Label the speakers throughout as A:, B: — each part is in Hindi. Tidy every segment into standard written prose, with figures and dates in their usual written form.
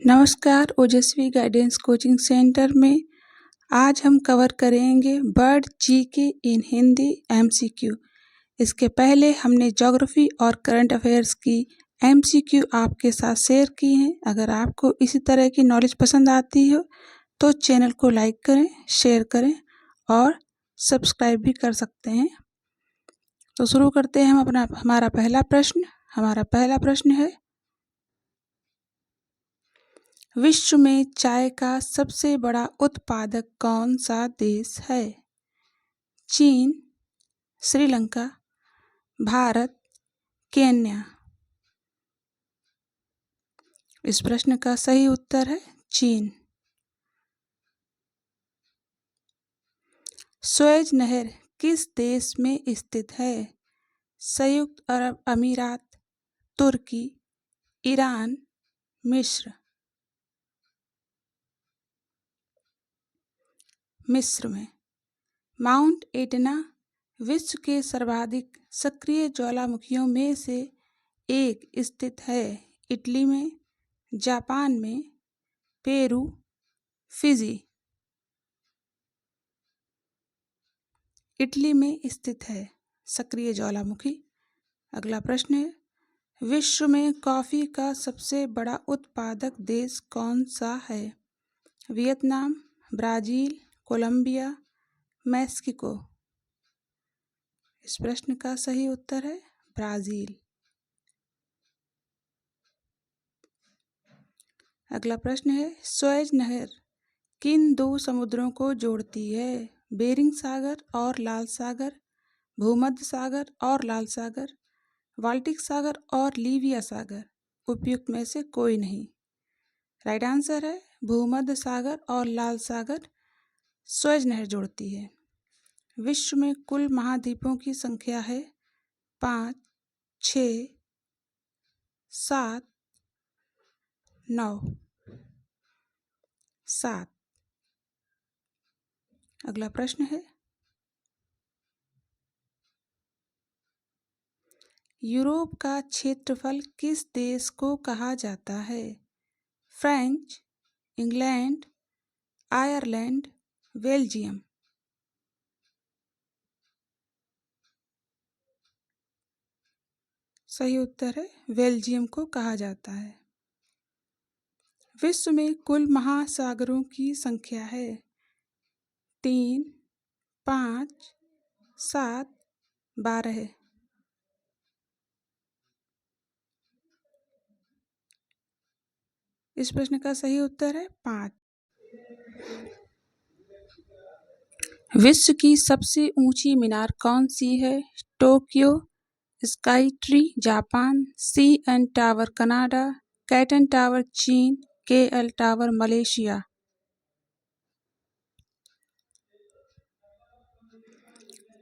A: नमस्कार, ओजस्वी गाइडेंस कोचिंग सेंटर में आज हम कवर करेंगे बर्ड जीके इन हिंदी एमसीक्यू। इसके पहले हमने ज्योग्राफी और करंट अफेयर्स की एमसीक्यू आपके साथ शेयर की हैं। अगर आपको इसी तरह की नॉलेज पसंद आती हो तो चैनल को लाइक करें, शेयर करें और सब्सक्राइब भी कर सकते हैं। तो शुरू करते हैं हम हमारा पहला प्रश्न है, विश्व में चाय का सबसे बड़ा उत्पादक कौन सा देश है? चीन, श्रीलंका, भारत, केन्या। इस प्रश्न का सही उत्तर है चीन। सुएज नहर किस देश में स्थित है? संयुक्त अरब अमीरात, तुर्की, ईरान, मिस्र। मिस्र में। माउंट एटना विश्व के सर्वाधिक सक्रिय ज्वालामुखियों में से एक स्थित है। इटली में, जापान में, पेरू, फिजी। इटली में स्थित है सक्रिय ज्वालामुखी। अगला प्रश्न है, विश्व में कॉफ़ी का सबसे बड़ा उत्पादक देश कौन सा है? Vietnam, Brazil, Colombia, Mexico. इस प्रश्न का सही उत्तर है ब्राज़ील। अगला प्रश्न है, सुएज नहर किन दो समुद्रों को जोड़ती है? बेरिंग सागर और लाल सागर, भूमध्य सागर और लाल सागर, बाल्टिक सागर और लीविया सागर। उपयुक्त में से कोई नहीं। राइट आंसर है भूमध्य सागर और लाल सागर सुएज नहर जोड़ती है। विश्व में कुल महाद्वीपों की संख्या है 5, 6, 7, 9। 7। अगला प्रश्न है, यूरोप का क्षेत्रफल किस देश को कहा जाता है? French, England, Ireland, Belgium. सही उत्तर है बेल्जियम को कहा जाता है। विश्व में कुल महासागरों की संख्या है 3, 5, 7, 12। इस प्रश्न का सही उत्तर है 5। विश्व की सबसे ऊंची मीनार कौन सी है? Tokyo, sky tree Japan, CN tower Canada, cation tower चीन, KL tower Malaysia.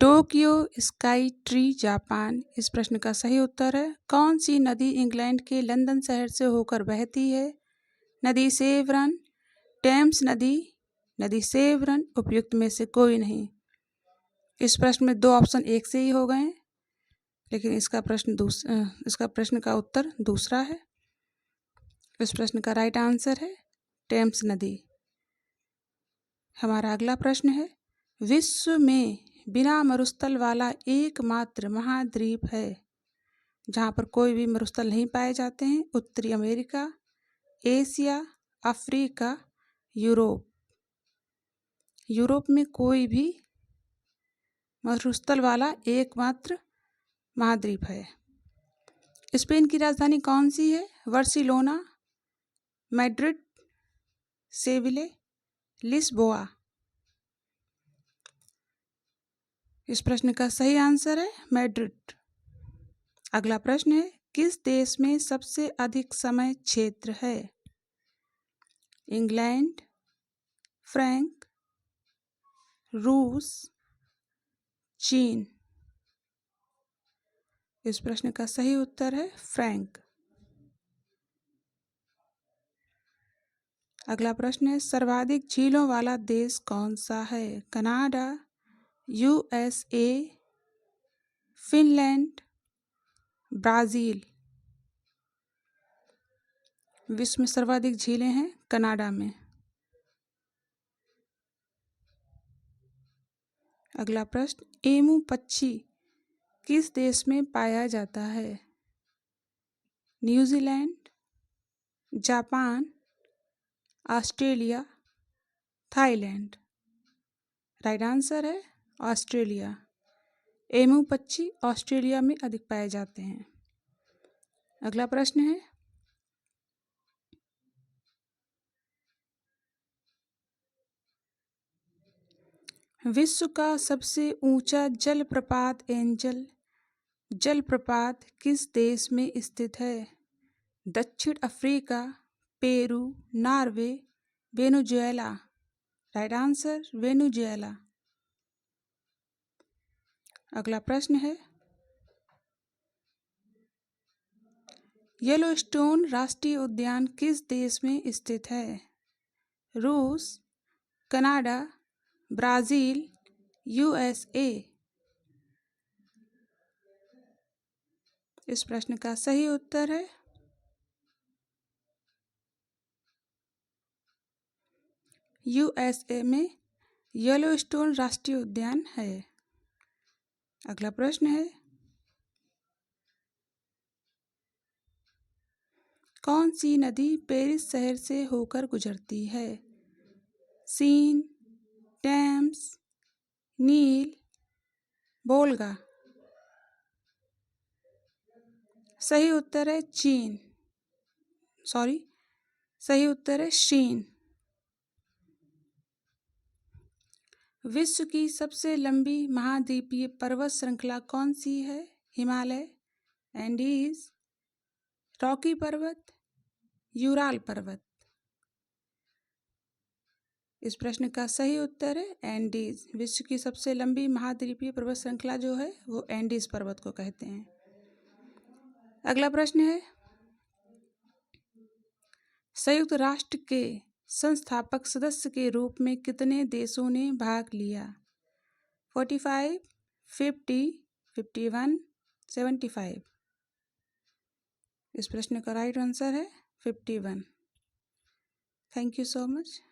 A: Tokyo sky tree Japan. इस प्रश्न का सही उत्तर है। कौन सी नदी इंग्लैंड के लंदन शहर से होकर बहती है? नदी सेवरन, टेम्स नदी सेवरन। उपयुक्त में से कोई नहीं। इस प्रश्न में दो ऑप्शन एक से ही हो गए, लेकिन इसका प्रश्न का उत्तर दूसरा है। इस प्रश्न का राइट आंसर है टेम्स नदी। हमारा अगला प्रश्न है, विश्व में बिना मरुस्थल वाला एकमात्र महाद्वीप है जहाँ पर कोई भी मरुस्थल नहीं पाए जाते हैं? उत्तरी America, Asia, Africa, Europe. Europe में कोई भी मरुस्थल वाला एकमात्र महाद्वीप है। स्पेन की राजधानी कौन सी है? Barcelona, Madrid, Seville, Lisboa. इस प्रश्न का सही आंसर है मैड्रिड। अगला प्रश्न है, किस देश में सबसे अधिक समय क्षेत्र है? इंग्लैंड, फ्रांस, रूस, चीन। इस प्रश्न का सही उत्तर है फ्रांस। अगला प्रश्न है, सर्वाधिक झीलों वाला देश कौन सा है? Canada, USA, Finland, Brazil. विश्व में सर्वाधिक झीलें हैं कनाडा में। अगला प्रश्न, एमू पक्षी किस देश में पाया जाता है? New Zealand, Japan, Australia, Thailand. Right answer है ऑस्ट्रेलिया। एमू पक्षी ऑस्ट्रेलिया में अधिक पाए जाते हैं। अगला प्रश्न है, विश्व का सबसे ऊंचा जलप्रपात एंजल जलप्रपात किस देश में स्थित है? दक्षिण Africa, Peru, Norway, Venezuela. Right answer Venezuela. अगला प्रश्न है, येलोस्टोन राष्ट्रीय उद्यान किस देश में स्थित है? रूस, कनाडा, ब्राज़ील, यूएसए। इस प्रश्न का सही उत्तर है यूएसए में येलोस्टोन राष्ट्रीय उद्यान है। अगला प्रश्न है, कौन सी नदी पेरिस शहर से होकर गुजरती है? सीन, टेम्स, नील, वोल्गा। सही उत्तर है सही उत्तर है शीन। विश्व की सबसे लंबी महाद्वीपीय पर्वत श्रृंखला कौन सी है? हिमालय, एंडीज, रॉकी पर्वत, यूराल पर्वत। इस प्रश्न का सही उत्तर है एंडीज। विश्व की सबसे लंबी महाद्वीपीय पर्वत श्रृंखला जो है वो एंडीज पर्वत को कहते हैं। अगला प्रश्न है, संयुक्त राष्ट्र के संस्थापक सदस्य के रूप में कितने देशों ने भाग लिया? 45, 50, 51, 75। इस प्रश्न का राइट आंसर है 51। Thank you so much.